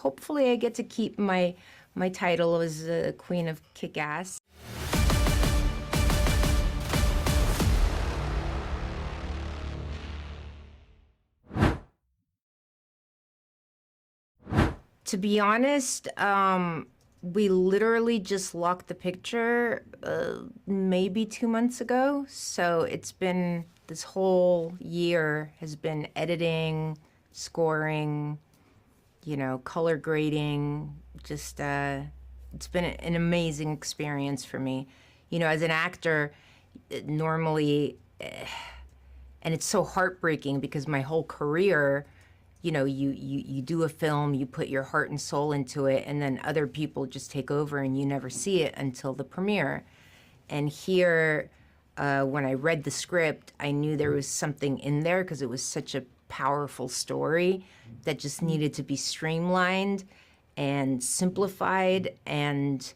hopefully I get to keep my title as a Queen of Kick-Ass. To be honest, we literally just locked the picture maybe 2 months ago. So it's been, this whole year has been editing, scoring, you know, color grading. Just, it's been an amazing experience for me. You know, as an actor, normally, and it's so heartbreaking because my whole career, you know, you do a film, you put your heart and soul into it, and then other people just take over and you never see it until the premiere. And here, when I read the script, I knew there was something in there because it was such a powerful story that just needed to be streamlined and simplified and,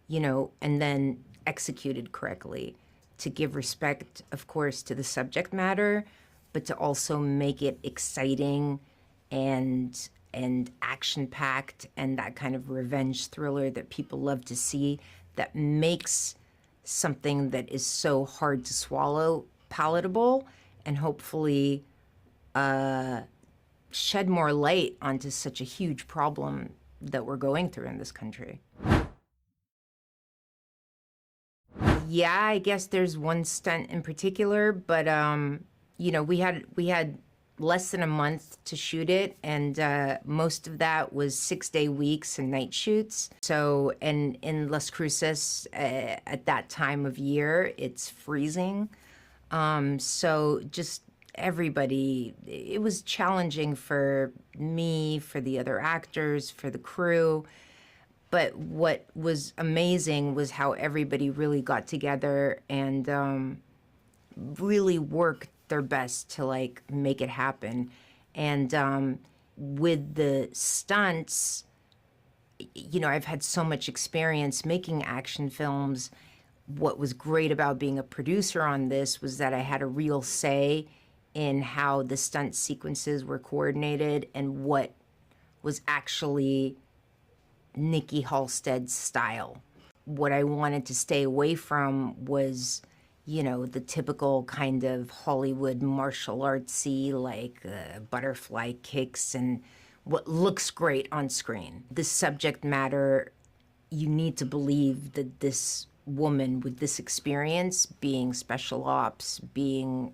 you know, and then executed correctly to give respect, of course, to the subject matter, but to also make it exciting and action-packed and that kind of revenge thriller that people love to see, that makes something that is so hard to swallow palatable, and hopefully shed more light onto such a huge problem that we're going through in this country. Yeah, I guess there's one stunt in particular, but you know, we had less than a month to shoot it, and most of that was 6-day weeks and night shoots. So, and in Las Cruces, at that time of year, it's freezing. So just everybody, it was challenging for me, for the other actors, for the crew. But what was amazing was how everybody really got together and really worked their best to like make it happen. And with the stunts, you know, I've had so much experience making action films. What was great about being a producer on this was that I had a real say in how the stunt sequences were coordinated and what was actually Nikki Halstead's style. What I wanted to stay away from was, you know, the typical kind of Hollywood martial artsy, like butterfly kicks and what looks great on screen. The subject matter, you need to believe that this woman with this experience, being special ops, being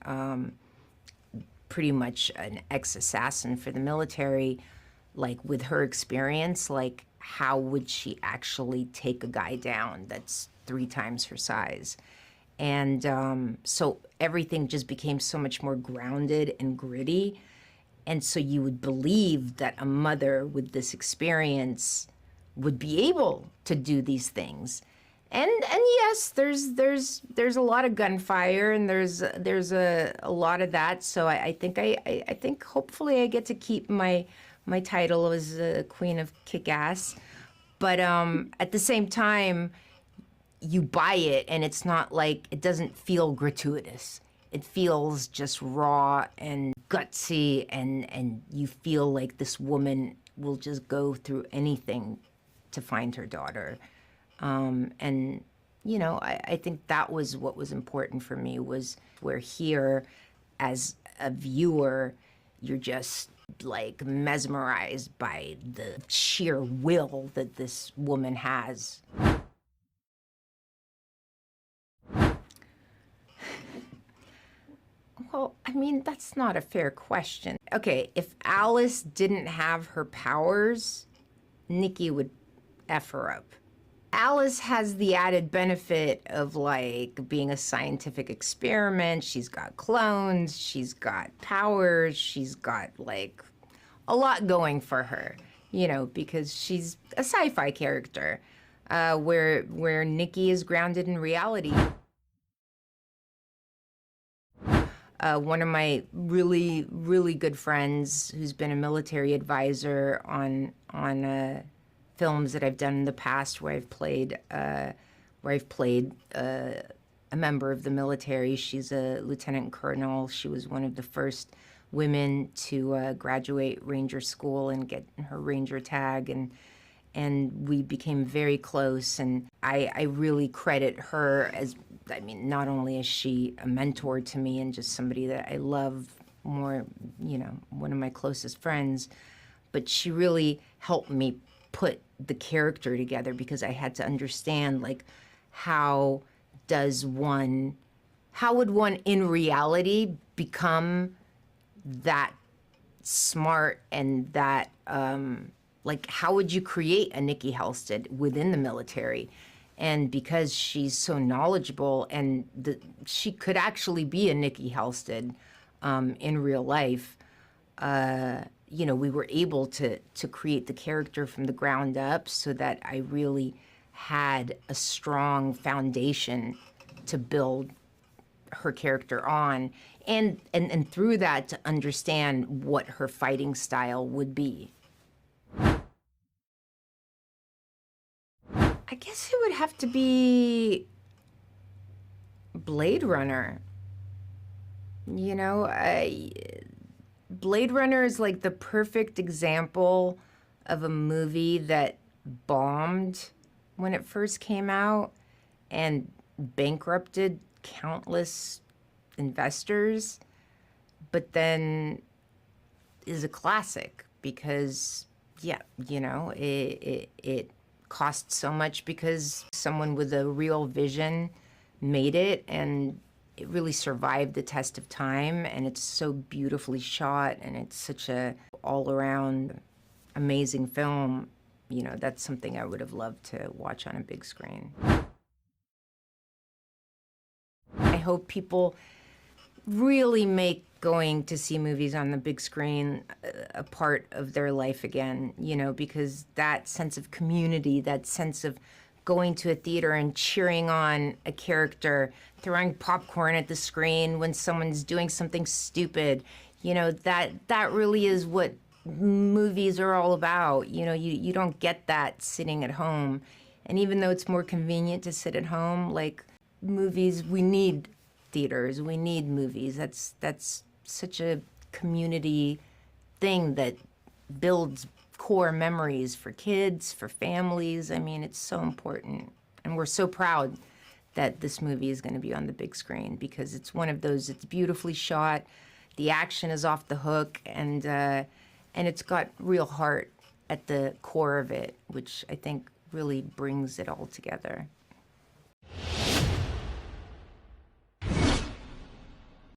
pretty much an ex-assassin for the military, like with her experience, like how would she actually take a guy down that's 3 times her size? And so everything just became so much more grounded and gritty. And so you would believe that a mother with this experience would be able to do these things. And yes, there's a lot of gunfire and there's a lot of that. So I think hopefully I get to keep my title as a Queen of Kick-Ass. But at the same time, you buy it and it's not like, it doesn't feel gratuitous. It feels just raw and gutsy, and you feel like this woman will just go through anything to find her daughter. And, you know, I think that was what was important for me, was we're here as a viewer, you're just like mesmerized by the sheer will that this woman has. Well, I mean, that's not a fair question. Okay, if Alice didn't have her powers, Nikki would F her up. Alice has the added benefit of like being a scientific experiment. She's got clones, she's got powers, she's got like a lot going for her, you know, because she's a sci-fi character, where Nikki is grounded in reality. One of my really, really good friends who's been a military advisor on films that I've done in the past where I've played a member of the military. She's a lieutenant colonel. She was one of the first women to graduate Ranger school and get her Ranger tag, and we became very close. And I really credit her as, I mean, not only is she a mentor to me and just somebody that I love more, you know, one of my closest friends, but she really helped me put the character together, because I had to understand, like, how would one in reality become that smart and that, like, how would you create a Nikki Halstead within the military? And because she's so knowledgeable, and she could actually be a Nikki Halstead in real life, you know, we were able to create the character from the ground up, so that I really had a strong foundation to build her character on, and through that to understand what her fighting style would be. I guess it would have to be Blade Runner. You know, Blade Runner is like the perfect example of a movie that bombed when it first came out and bankrupted countless investors, but then is a classic because, yeah, you know, it cost so much because someone with a real vision made it, and it really survived the test of time, and it's so beautifully shot, and it's such a all-around amazing film. You know, that's something I would have loved to watch on a big screen. I hope people really make going to see movies on the big screen a part of their life again, you know, because that sense of community, that sense of going to a theater and cheering on a character, throwing popcorn at the screen when someone's doing something stupid, you know, that really is what movies are all about. You know, you don't get that sitting at home. And even though it's more convenient to sit at home, like, movies, we need theaters, we need movies. That's such a community thing that builds core memories for kids, for families. I mean, it's so important. And we're so proud that this movie is going to be on the big screen, because it's one of those, it's beautifully shot, the action is off the hook, and it's got real heart at the core of it, which I think really brings it all together.